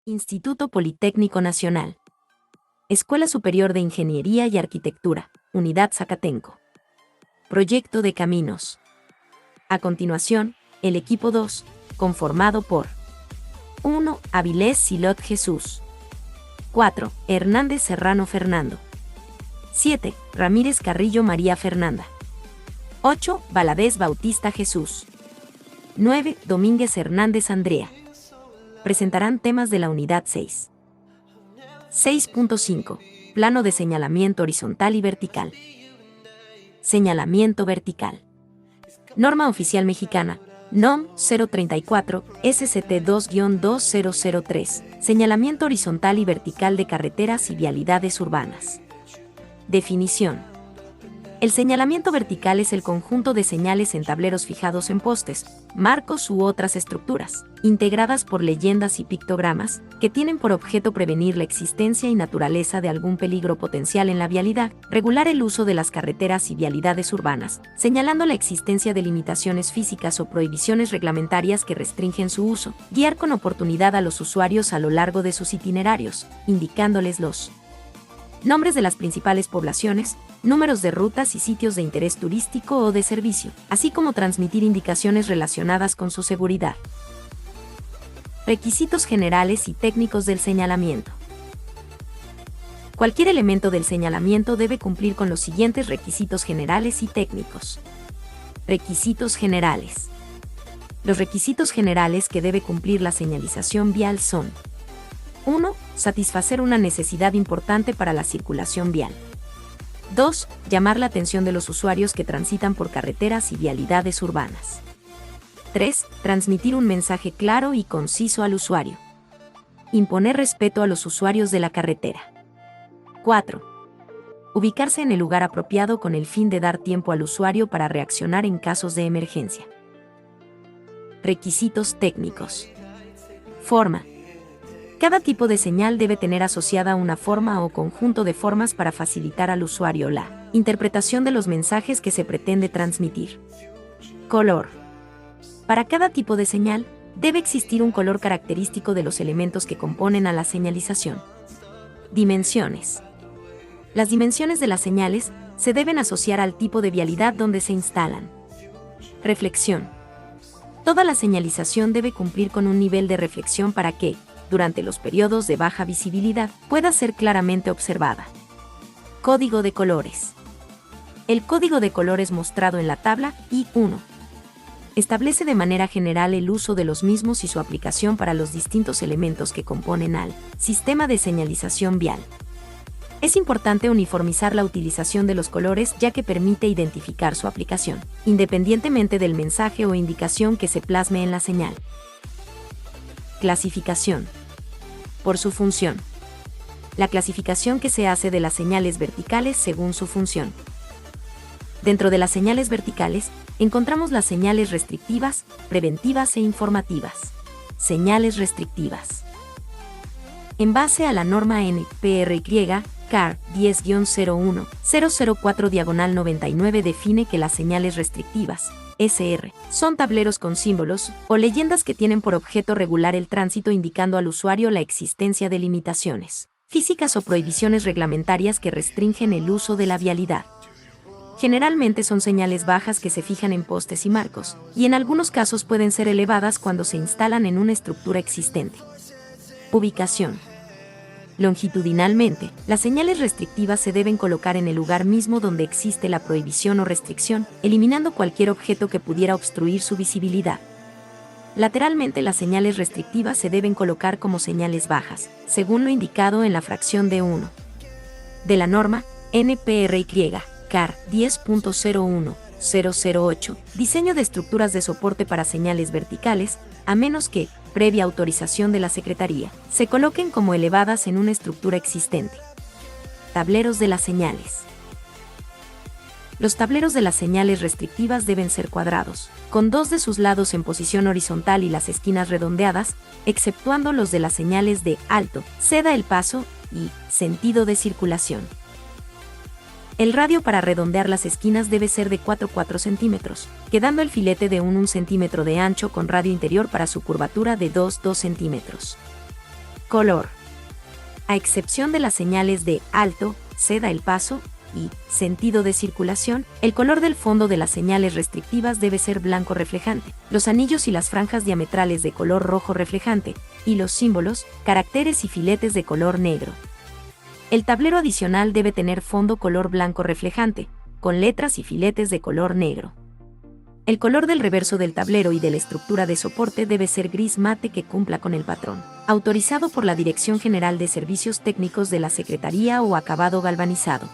Instituto Politécnico Nacional. Escuela Superior de Ingeniería y Arquitectura, Unidad Zacatenco. Proyecto de caminos. A continuación, el equipo 2, conformado por 1. Avilés Silot Jesús. 4. Hernández Serrano Fernando. 7. Ramírez Carrillo María Fernanda. 8. Valadez Bautista Jesús. 9. Domínguez Hernández Andrea. Presentarán temas de la Unidad 6. 6.5. Plano de señalamiento horizontal y vertical. Señalamiento vertical. Norma Oficial Mexicana, NOM 034, SCT 2-2003. Señalamiento horizontal y vertical de carreteras y vialidades urbanas. Definición. El señalamiento vertical es el conjunto de señales en tableros fijados en postes, marcos u otras estructuras, integradas por leyendas y pictogramas, que tienen por objeto prevenir la existencia y naturaleza de algún peligro potencial en la vialidad, regular el uso de las carreteras y vialidades urbanas, señalando la existencia de limitaciones físicas o prohibiciones reglamentarias que restringen su uso, guiar con oportunidad a los usuarios a lo largo de sus itinerarios, indicándoles los nombres de las principales poblaciones, números de rutas y sitios de interés turístico o de servicio, así como transmitir indicaciones relacionadas con su seguridad. Requisitos generales y técnicos del señalamiento. Cualquier elemento del señalamiento debe cumplir con los siguientes requisitos generales y técnicos. Requisitos generales. Los requisitos generales que debe cumplir la señalización vial son: 1. Satisfacer una necesidad importante para la circulación vial. 2. Llamar la atención de los usuarios que transitan por carreteras y vialidades urbanas. 3. Transmitir un mensaje claro y conciso al usuario. Imponer respeto a los usuarios de la carretera. 4. Ubicarse en el lugar apropiado con el fin de dar tiempo al usuario para reaccionar en casos de emergencia. Requisitos técnicos. Forma. Cada tipo de señal debe tener asociada una forma o conjunto de formas para facilitar al usuario la interpretación de los mensajes que se pretende transmitir. Color. Para cada tipo de señal, debe existir un color característico de los elementos que componen a la señalización. Dimensiones. Las dimensiones de las señales se deben asociar al tipo de vialidad donde se instalan. Reflexión. Toda la señalización debe cumplir con un nivel de reflexión para que, durante los periodos de baja visibilidad, pueda ser claramente observada. Código de colores. El código de colores mostrado en la tabla I1 establece de manera general el uso de los mismos y su aplicación para los distintos elementos que componen al sistema de señalización vial. Es importante uniformizar la utilización de los colores ya que permite identificar su aplicación, independientemente del mensaje o indicación que se plasme en la señal. Clasificación. Por su función. La clasificación que se hace de las señales verticales según su función. Dentro de las señales verticales, encontramos las señales restrictivas, preventivas e informativas. Señales restrictivas. En base a la norma NPRY, CAR 10-01-004-99 define que las señales restrictivas, SR, son tableros con símbolos o leyendas que tienen por objeto regular el tránsito indicando al usuario la existencia de limitaciones físicas o prohibiciones reglamentarias que restringen el uso de la vialidad. Generalmente son señales bajas que se fijan en postes y marcos, y en algunos casos pueden ser elevadas cuando se instalan en una estructura existente. Ubicación. Longitudinalmente, las señales restrictivas se deben colocar en el lugar mismo donde existe la prohibición o restricción, eliminando cualquier objeto que pudiera obstruir su visibilidad. Lateralmente, las señales restrictivas se deben colocar como señales bajas, según lo indicado en la fracción D1 de la norma NPRY, CAR 10.01008, diseño de estructuras de soporte para señales verticales, a menos que, previa autorización de la Secretaría, se coloquen como elevadas en una estructura existente. Tableros de las señales. Los tableros de las señales restrictivas deben ser cuadrados, con dos de sus lados en posición horizontal y las esquinas redondeadas, exceptuando los de las señales de alto, ceda el paso y sentido de circulación. El radio para redondear las esquinas debe ser de 4 centímetros, quedando el filete de 1 centímetro de ancho con radio interior para su curvatura de 2 centímetros. Color. A excepción de las señales de alto, ceda el paso, y sentido de circulación, el color del fondo de las señales restrictivas debe ser blanco reflejante. Los anillos y las franjas diametrales de color rojo reflejante, y los símbolos, caracteres y filetes de color negro. El tablero adicional debe tener fondo color blanco reflejante, con letras y filetes de color negro. El color del reverso del tablero y de la estructura de soporte debe ser gris mate que cumpla con el patrón autorizado por la Dirección General de Servicios Técnicos de la Secretaría o acabado galvanizado.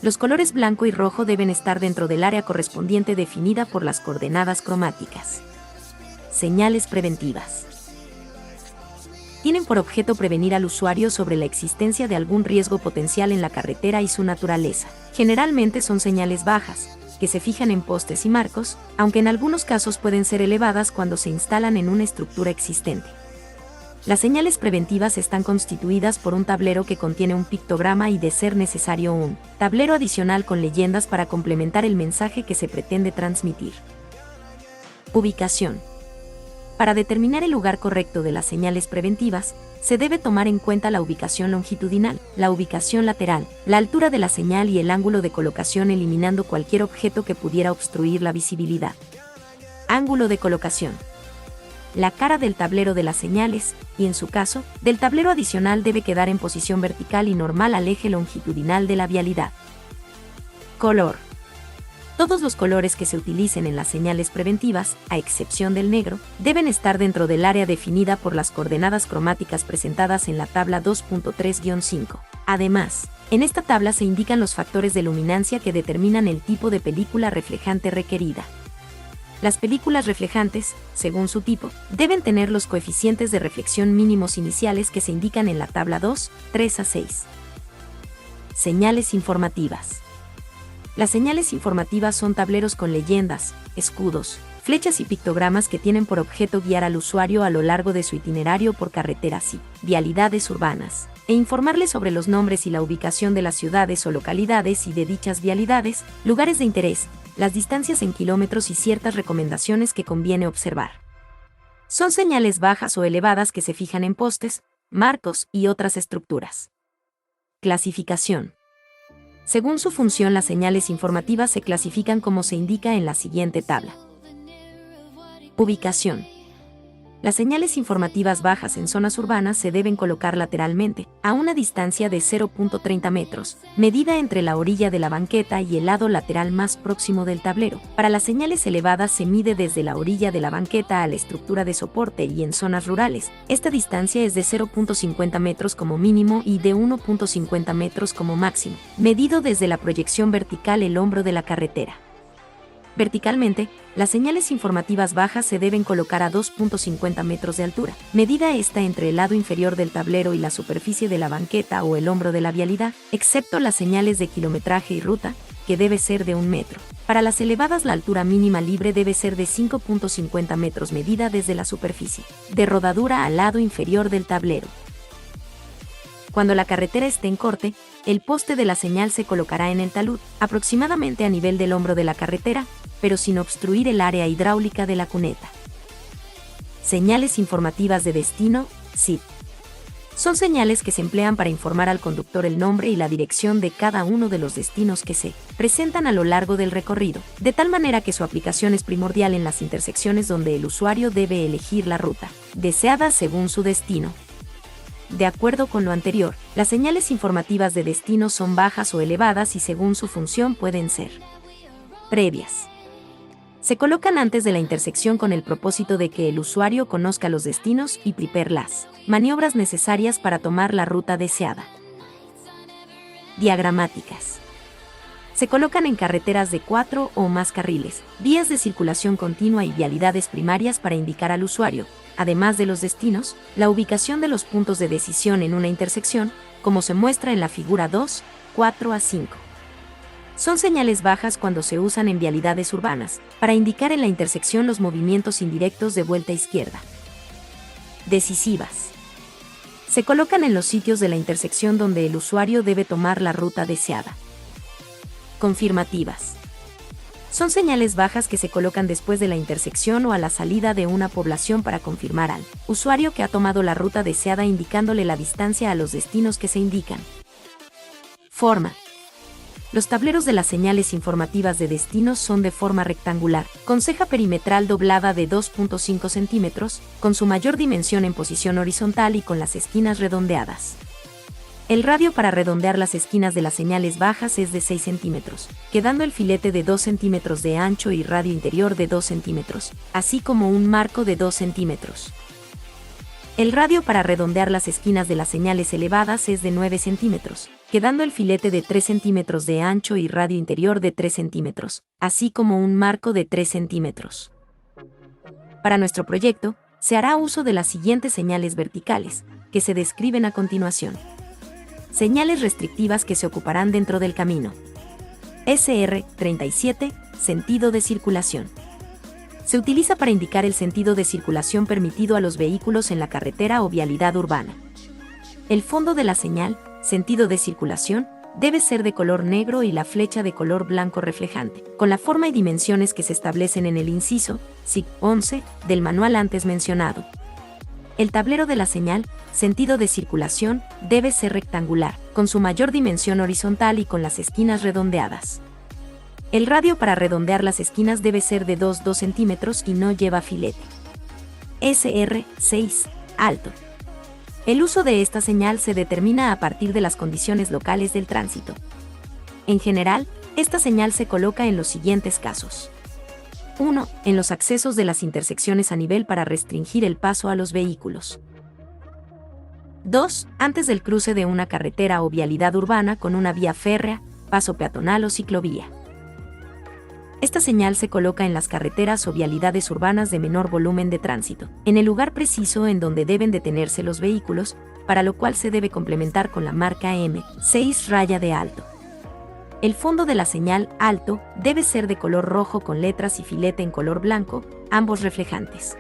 Los colores blanco y rojo deben estar dentro del área correspondiente definida por las coordenadas cromáticas. Señales preventivas. Tienen por objeto prevenir al usuario sobre la existencia de algún riesgo potencial en la carretera y su naturaleza. Generalmente son señales bajas, que se fijan en postes y marcos, aunque en algunos casos pueden ser elevadas cuando se instalan en una estructura existente. Las señales preventivas están constituidas por un tablero que contiene un pictograma y, de ser necesario, un tablero adicional con leyendas para complementar el mensaje que se pretende transmitir. Ubicación. Para determinar el lugar correcto de las señales preventivas, se debe tomar en cuenta la ubicación longitudinal, la ubicación lateral, la altura de la señal y el ángulo de colocación, eliminando cualquier objeto que pudiera obstruir la visibilidad. Ángulo de colocación. La cara del tablero de las señales, y en su caso, del tablero adicional, debe quedar en posición vertical y normal al eje longitudinal de la vialidad. Color. Todos los colores que se utilicen en las señales preventivas, a excepción del negro, deben estar dentro del área definida por las coordenadas cromáticas presentadas en la tabla 2.3-5. Además, en esta tabla se indican los factores de luminancia que determinan el tipo de película reflejante requerida. Las películas reflejantes, según su tipo, deben tener los coeficientes de reflexión mínimos iniciales que se indican en la tabla 2, 3 a 6. Señales informativas. Las señales informativas son tableros con leyendas, escudos, flechas y pictogramas que tienen por objeto guiar al usuario a lo largo de su itinerario por carreteras y vialidades urbanas, e informarle sobre los nombres y la ubicación de las ciudades o localidades y de dichas vialidades, lugares de interés, las distancias en kilómetros y ciertas recomendaciones que conviene observar. Son señales bajas o elevadas que se fijan en postes, marcos y otras estructuras. Clasificación. Según su función, las señales informativas se clasifican como se indica en la siguiente tabla. Ubicación. Las señales informativas bajas en zonas urbanas se deben colocar lateralmente, a una distancia de 0.30 metros, medida entre la orilla de la banqueta y el lado lateral más próximo del tablero. Para las señales elevadas se mide desde la orilla de la banqueta a la estructura de soporte, y en zonas rurales, esta distancia es de 0.50 metros como mínimo y de 1.50 metros como máximo, medido desde la proyección vertical el hombro de la carretera. Verticalmente, las señales informativas bajas se deben colocar a 2.50 metros de altura, medida esta entre el lado inferior del tablero y la superficie de la banqueta o el hombro de la vialidad, excepto las señales de kilometraje y ruta, que debe ser de 1 metro. Para las elevadas, la altura mínima libre debe ser de 5.50 metros, medida desde la superficie de rodadura al lado inferior del tablero. Cuando la carretera esté en corte, el poste de la señal se colocará en el talud, aproximadamente a nivel del hombro de la carretera, pero sin obstruir el área hidráulica de la cuneta. Señales informativas de destino, SID. Son señales que se emplean para informar al conductor el nombre y la dirección de cada uno de los destinos que se presentan a lo largo del recorrido, de tal manera que su aplicación es primordial en las intersecciones donde el usuario debe elegir la ruta deseada según su destino. De acuerdo con lo anterior, las señales informativas de destino son bajas o elevadas y, según su función, pueden ser previas. Se colocan antes de la intersección con el propósito de que el usuario conozca los destinos y prepare las maniobras necesarias para tomar la ruta deseada. Diagramáticas. Se colocan en carreteras de 4 o más carriles, vías de circulación continua y vialidades primarias para indicar al usuario, además de los destinos, la ubicación de los puntos de decisión en una intersección, como se muestra en la figura 2, 4 a 5. Son señales bajas cuando se usan en vialidades urbanas, para indicar en la intersección los movimientos indirectos de vuelta izquierda. Decisivas. Se colocan en los sitios de la intersección donde el usuario debe tomar la ruta deseada. Confirmativas. Son señales bajas que se colocan después de la intersección o a la salida de una población para confirmar al usuario que ha tomado la ruta deseada, indicándole la distancia a los destinos que se indican. Forma. Los tableros de las señales informativas de destinos son de forma rectangular, con ceja perimetral doblada de 2.5 centímetros, con su mayor dimensión en posición horizontal y con las esquinas redondeadas. El radio para redondear las esquinas de las señales bajas es de 6 centímetros, quedando el filete de 2 centímetros de ancho y radio interior de 2 centímetros, así como un marco de 2 centímetros. El radio para redondear las esquinas de las señales elevadas es de 9 centímetros, quedando el filete de 3 centímetros de ancho y radio interior de 3 centímetros, así como un marco de 3 centímetros. Para nuestro proyecto, se hará uso de las siguientes señales verticales, que se describen a continuación. Señales restrictivas que se ocuparán dentro del camino. SR37, sentido de circulación. Se utiliza para indicar el sentido de circulación permitido a los vehículos en la carretera o vialidad urbana. El fondo de la señal, sentido de circulación, debe ser de color negro y la flecha de color blanco reflejante, con la forma y dimensiones que se establecen en el inciso, SIG 11, del manual antes mencionado. El tablero de la señal, sentido de circulación, debe ser rectangular, con su mayor dimensión horizontal y con las esquinas redondeadas. El radio para redondear las esquinas debe ser de 2 centímetros y no lleva filete. SR6, alto. El uso de esta señal se determina a partir de las condiciones locales del tránsito. En general, esta señal se coloca en los siguientes casos. 1. En los accesos de las intersecciones a nivel para restringir el paso a los vehículos. 2. Antes del cruce de una carretera o vialidad urbana con una vía férrea, paso peatonal o ciclovía. Esta señal se coloca en las carreteras o vialidades urbanas de menor volumen de tránsito, en el lugar preciso en donde deben detenerse los vehículos, para lo cual se debe complementar con la marca M6 raya de alto. El fondo de la señal alto debe ser de color rojo con letras y filete en color blanco, ambos reflejantes.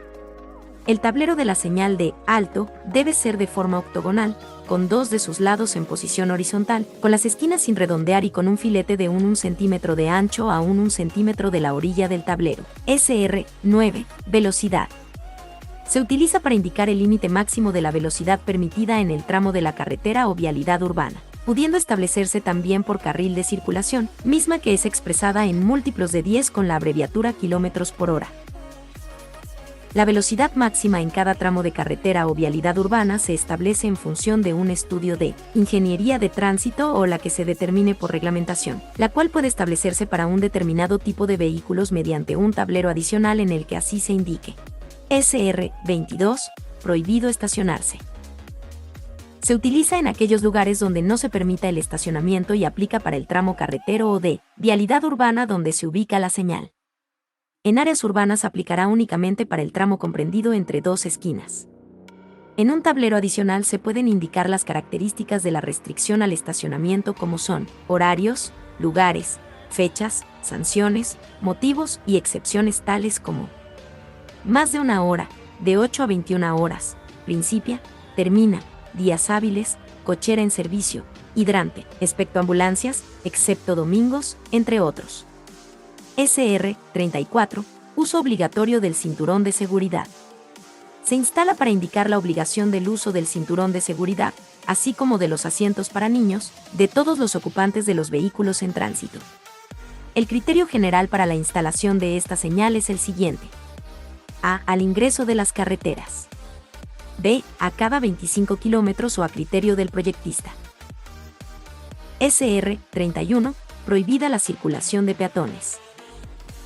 El tablero de la señal de alto debe ser de forma octogonal, con 2 de sus lados en posición horizontal, con las esquinas sin redondear y con un filete de 1 centímetro de ancho a 1 centímetro de la orilla del tablero. SR9, velocidad. Se utiliza para indicar el límite máximo de la velocidad permitida en el tramo de la carretera o vialidad urbana, pudiendo establecerse también por carril de circulación, misma que es expresada en múltiplos de 10 con la abreviatura kilómetros por hora. La velocidad máxima en cada tramo de carretera o vialidad urbana se establece en función de un estudio de ingeniería de tránsito o la que se determine por reglamentación, la cual puede establecerse para un determinado tipo de vehículos mediante un tablero adicional en el que así se indique. SR22, prohibido estacionarse. Se utiliza en aquellos lugares donde no se permita el estacionamiento y aplica para el tramo carretero o de vialidad urbana donde se ubica la señal. En áreas urbanas aplicará únicamente para el tramo comprendido entre 2 esquinas. En un tablero adicional se pueden indicar las características de la restricción al estacionamiento como son horarios, lugares, fechas, sanciones, motivos y excepciones tales como más de 1 hora, de 8 a 21 horas, principia, termina, días hábiles, cochera en servicio, hidrante, excepto ambulancias, excepto domingos, entre otros. SR34, uso obligatorio del cinturón de seguridad. Se instala para indicar la obligación del uso del cinturón de seguridad, así como de los asientos para niños, de todos los ocupantes de los vehículos en tránsito. El criterio general para la instalación de esta señal es el siguiente. A. Al ingreso de las carreteras. B. A cada 25 kilómetros o a criterio del proyectista. SR31, prohibida la circulación de peatones.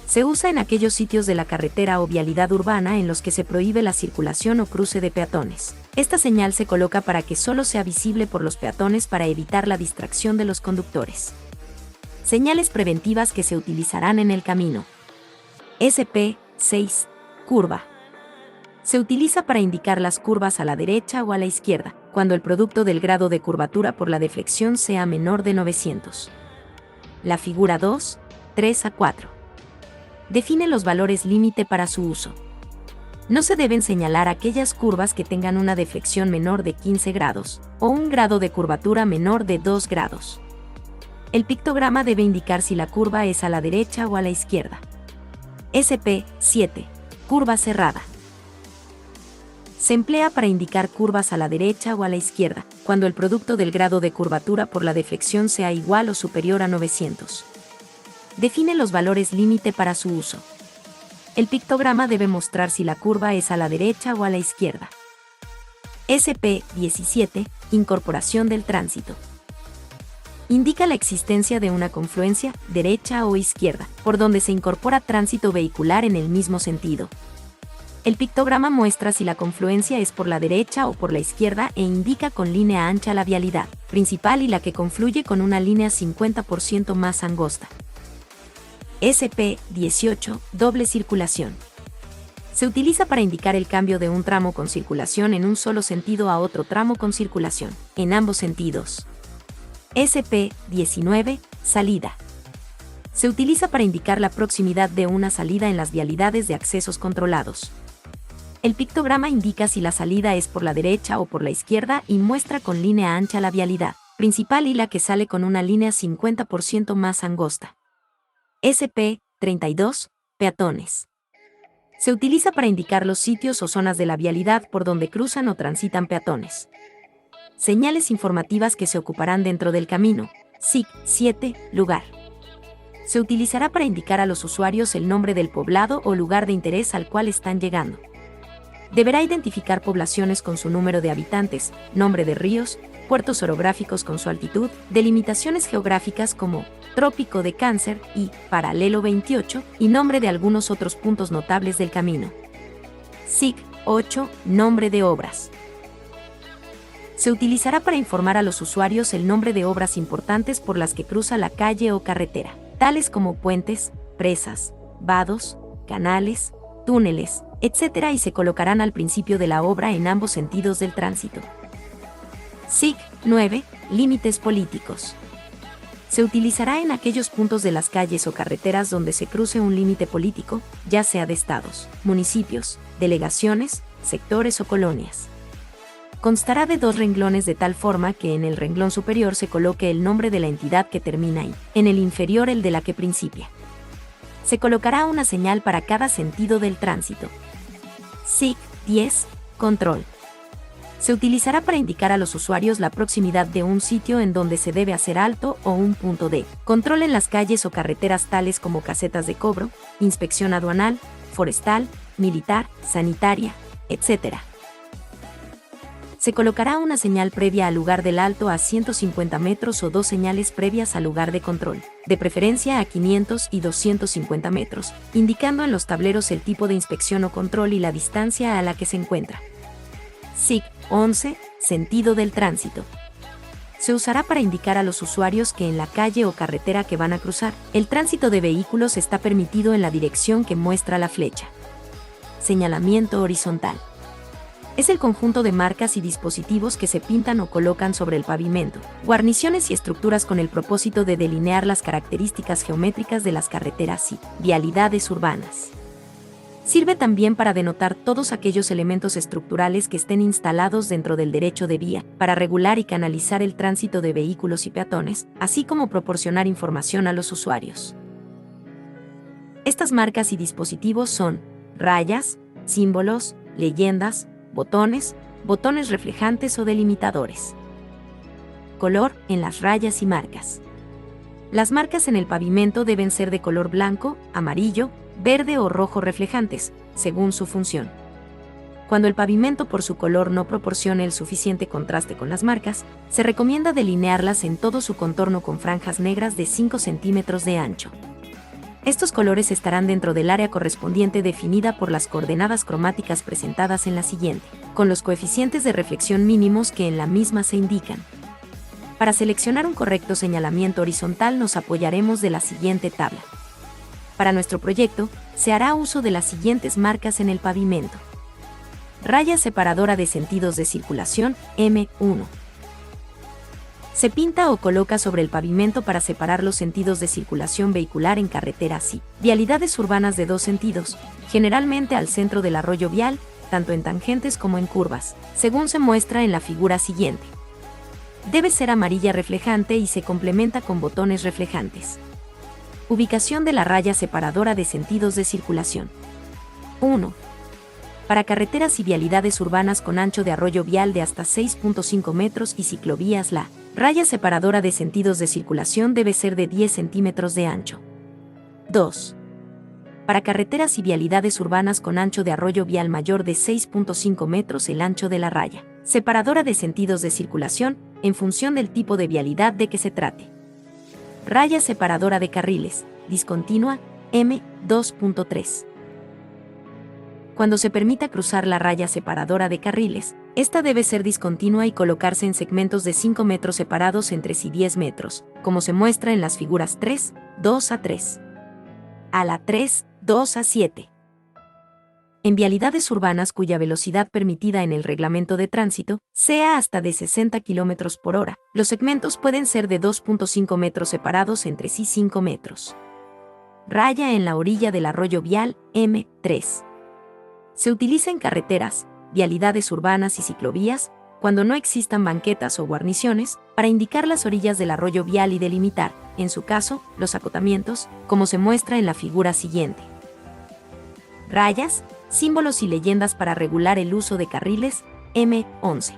Se usa en aquellos sitios de la carretera o vialidad urbana en los que se prohíbe la circulación o cruce de peatones. Esta señal se coloca para que solo sea visible por los peatones para evitar la distracción de los conductores. Señales preventivas que se utilizarán en el camino. SP6, curva. Se utiliza para indicar las curvas a la derecha o a la izquierda, cuando el producto del grado de curvatura por la deflexión sea menor de 900. La figura 2, 3 a 4. Define los valores límite para su uso. No se deben señalar aquellas curvas que tengan una deflexión menor de 15 grados, o un grado de curvatura menor de 2 grados. El pictograma debe indicar si la curva es a la derecha o a la izquierda. SP7. Curva cerrada. Se emplea para indicar curvas a la derecha o a la izquierda, cuando el producto del grado de curvatura por la deflexión sea igual o superior a 900. Define los valores límite para su uso. El pictograma debe mostrar si la curva es a la derecha o a la izquierda. SP17. Incorporación del tránsito. Indica la existencia de una confluencia, derecha o izquierda, por donde se incorpora tránsito vehicular en el mismo sentido. El pictograma muestra si la confluencia es por la derecha o por la izquierda e indica con línea ancha la vialidad principal y la que confluye con una línea 50% más angosta. SP18. Doble circulación. Se utiliza para indicar el cambio de un tramo con circulación en un solo sentido a otro tramo con circulación, en ambos sentidos. SP19. Salida. Se utiliza para indicar la proximidad de una salida en las vialidades de accesos controlados. El pictograma indica si la salida es por la derecha o por la izquierda y muestra con línea ancha la vialidad principal y la que sale con una línea 50% más angosta. SP32. Peatones. Se utiliza para indicar los sitios o zonas de la vialidad por donde cruzan o transitan peatones. Señales informativas que se ocuparán dentro del camino. SIG 7. Lugar. Se utilizará para indicar a los usuarios el nombre del poblado o lugar de interés al cual están llegando. Deberá identificar poblaciones con su número de habitantes, nombre de ríos, puertos orográficos con su altitud, delimitaciones geográficas como Trópico de Cáncer y Paralelo 28 y nombre de algunos otros puntos notables del camino. SIG 8. Nombre de obras. Se utilizará para informar a los usuarios el nombre de obras importantes por las que cruza la calle o carretera, tales como puentes, presas, vados, canales, túneles, etc. y se colocarán al principio de la obra en ambos sentidos del tránsito. SIG 9. Límites políticos. Se utilizará en aquellos puntos de las calles o carreteras donde se cruce un límite político, ya sea de estados, municipios, delegaciones, sectores o colonias. Constará de 2 renglones de tal forma que en el renglón superior se coloque el nombre de la entidad que termina y, en el inferior el de la que principia. Se colocará una señal para cada sentido del tránsito. SIG 10. Control. Se utilizará para indicar a los usuarios la proximidad de un sitio en donde se debe hacer alto o un punto de control en las calles o carreteras tales como casetas de cobro, inspección aduanal, forestal, militar, sanitaria, etc. Se colocará una señal previa al lugar del alto a 150 metros o 2 señales previas al lugar de control, de preferencia a 500 y 250 metros, indicando en los tableros el tipo de inspección o control y la distancia a la que se encuentra. SIG 11. Sentido del tránsito. Se usará para indicar a los usuarios que en la calle o carretera que van a cruzar, el tránsito de vehículos está permitido en la dirección que muestra la flecha. Señalamiento horizontal. Es el conjunto de marcas y dispositivos que se pintan o colocan sobre el pavimento, guarniciones y estructuras con el propósito de delinear las características geométricas de las carreteras y vialidades urbanas. Sirve también para denotar todos aquellos elementos estructurales que estén instalados dentro del derecho de vía, para regular y canalizar el tránsito de vehículos y peatones, así como proporcionar información a los usuarios. Estas marcas y dispositivos son rayas, símbolos, leyendas, botones, botones reflejantes o delimitadores. Color en las rayas y marcas. Las marcas en el pavimento deben ser de color blanco, amarillo, verde o rojo reflejantes, según su función. Cuando el pavimento por su color no proporcione el suficiente contraste con las marcas, se recomienda delinearlas en todo su contorno con franjas negras de 5 centímetros de ancho. Estos colores estarán dentro del área correspondiente definida por las coordenadas cromáticas presentadas en la siguiente, con los coeficientes de reflexión mínimos que en la misma se indican. Para seleccionar un correcto señalamiento horizontal nos apoyaremos de la siguiente tabla. Para nuestro proyecto, se hará uso de las siguientes marcas en el pavimento. Raya separadora de sentidos de circulación, M1. Se pinta o coloca sobre el pavimento para separar los sentidos de circulación vehicular en carreteras y vialidades urbanas de 2 sentidos, generalmente al centro del arroyo vial, tanto en tangentes como en curvas, según se muestra en la figura siguiente. Debe ser amarilla reflejante y se complementa con botones reflejantes. Ubicación de la raya separadora de sentidos de circulación. 1. Para carreteras y vialidades urbanas con ancho de arroyo vial de hasta 6.5 metros y ciclovías, la raya separadora de sentidos de circulación debe ser de 10 centímetros de ancho. 2. Para carreteras y vialidades urbanas con ancho de arroyo vial mayor de 6.5 metros, el ancho de la raya separadora de sentidos de circulación, en función del tipo de vialidad de que se trate. Raya separadora de carriles, discontinua, M2.3. Cuando se permita cruzar la raya separadora de carriles, esta debe ser discontinua y colocarse en segmentos de 5 metros separados entre sí 10 metros, como se muestra en las figuras 3, 2 a 3. A la 3, 2 a 7. En vialidades urbanas cuya velocidad permitida en el reglamento de tránsito sea hasta de 60 km por hora, los segmentos pueden ser de 2.5 metros separados entre sí 5 metros. Raya en la orilla del arroyo vial, M3. Se utiliza en carreteras, vialidades urbanas y ciclovías, cuando no existan banquetas o guarniciones, para indicar las orillas del arroyo vial y delimitar, en su caso, los acotamientos, como se muestra en la figura siguiente. Rayas, símbolos y leyendas para regular el uso de carriles, M11.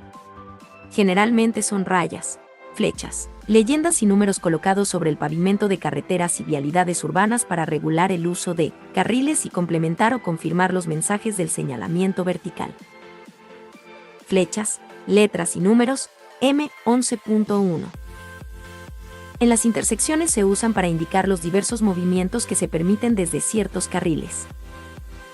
Generalmente son rayas, flechas, leyendas y números colocados sobre el pavimento de carreteras y vialidades urbanas para regular el uso de carriles y complementar o confirmar los mensajes del señalamiento vertical. Flechas, letras y números, M11.1. En las intersecciones se usan para indicar los diversos movimientos que se permiten desde ciertos carriles.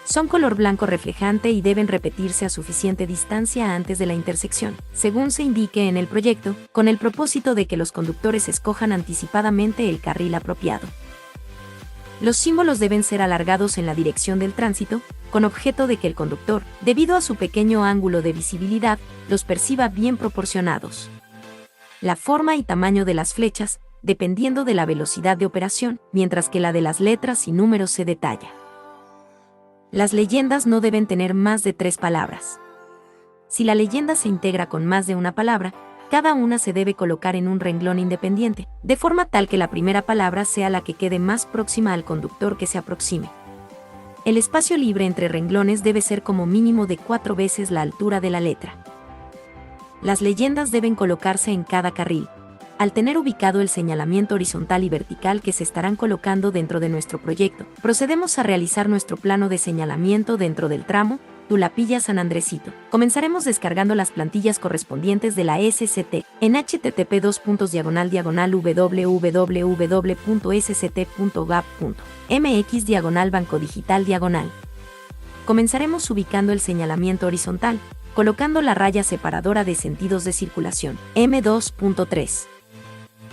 Son color blanco reflejante y deben repetirse a suficiente distancia antes de la intersección, según se indique en el proyecto, con el propósito de que los conductores escojan anticipadamente el carril apropiado. Los símbolos deben ser alargados en la dirección del tránsito, con objeto de que el conductor, debido a su pequeño ángulo de visibilidad, los perciba bien proporcionados. La forma y tamaño de las flechas, dependiendo de la velocidad de operación, mientras que la de las letras y números se detalla. Las leyendas no deben tener más de 3 palabras. Si la leyenda se integra con más de una palabra, cada una se debe colocar en un renglón independiente, de forma tal que la primera palabra sea la que quede más próxima al conductor que se aproxime. El espacio libre entre renglones debe ser como mínimo de 4 veces la altura de la letra. Las leyendas deben colocarse en cada carril, al tener ubicado el señalamiento horizontal y vertical que se estarán colocando dentro de nuestro proyecto. Procedemos a realizar nuestro plano de señalamiento dentro del tramo Tulapilla-San Andresito. Comenzaremos descargando las plantillas correspondientes de la SCT en http://www.sct.gap.mx/Banco Digital/. Comenzaremos ubicando el señalamiento horizontal, colocando la raya separadora de sentidos de circulación, M2.3.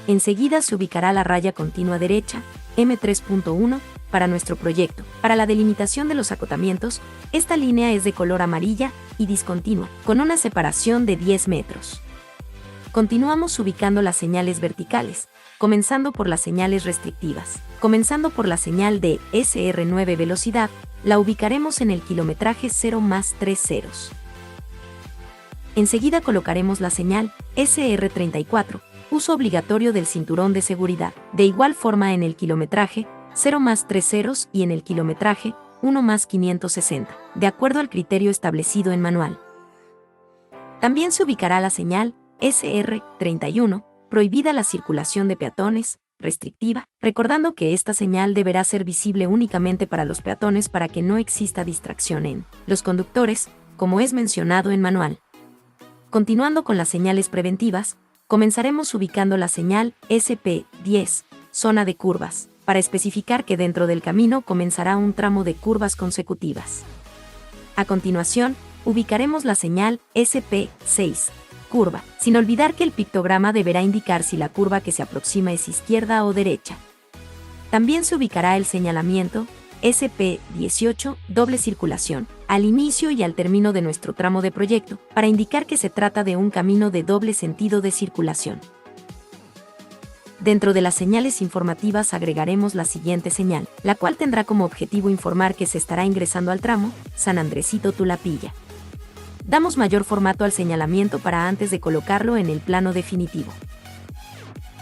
Enseguida se ubicará la raya continua derecha, M3.1, para nuestro proyecto. Para la delimitación de los acotamientos, esta línea es de color amarilla y discontinua, con una separación de 10 metros. Continuamos ubicando las señales verticales, comenzando por las señales restrictivas. Comenzando por la señal de SR9 velocidad, la ubicaremos en el kilometraje 0 más 3 ceros. Enseguida colocaremos la señal SR34, uso obligatorio del cinturón de seguridad. De igual forma en el kilometraje 0 más 3 ceros y en el kilometraje 1 más 560, de acuerdo al criterio establecido en manual. También se ubicará la señal SR31, prohibida la circulación de peatones, restrictiva, recordando que esta señal deberá ser visible únicamente para los peatones para que no exista distracción en los conductores, como es mencionado en manual. Continuando con las señales preventivas, comenzaremos ubicando la señal SP10, zona de curvas, para especificar que dentro del camino comenzará un tramo de curvas consecutivas. A continuación, ubicaremos la señal SP6, curva, sin olvidar que el pictograma deberá indicar si la curva que se aproxima es izquierda o derecha. También se ubicará el señalamiento SP18, doble circulación, al inicio y al término de nuestro tramo de proyecto, para indicar que se trata de un camino de doble sentido de circulación. Dentro de las señales informativas agregaremos la siguiente señal, la cual tendrá como objetivo informar que se estará ingresando al tramo San Andresito Tulapilla. Damos mayor formato al señalamiento para antes de colocarlo en el plano definitivo.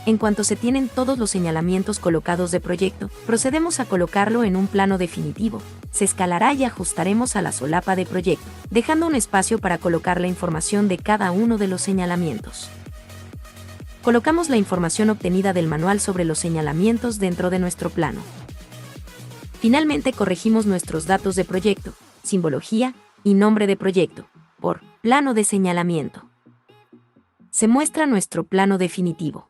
En cuanto se tienen todos los señalamientos colocados de proyecto, procedemos a colocarlo en un plano definitivo. Se escalará y ajustaremos a la solapa de proyecto, dejando un espacio para colocar la información de cada uno de los señalamientos. Colocamos la información obtenida del manual sobre los señalamientos dentro de nuestro plano. Finalmente corregimos nuestros datos de proyecto, simbología y nombre de proyecto, por plano de señalamiento. Se muestra nuestro plano definitivo.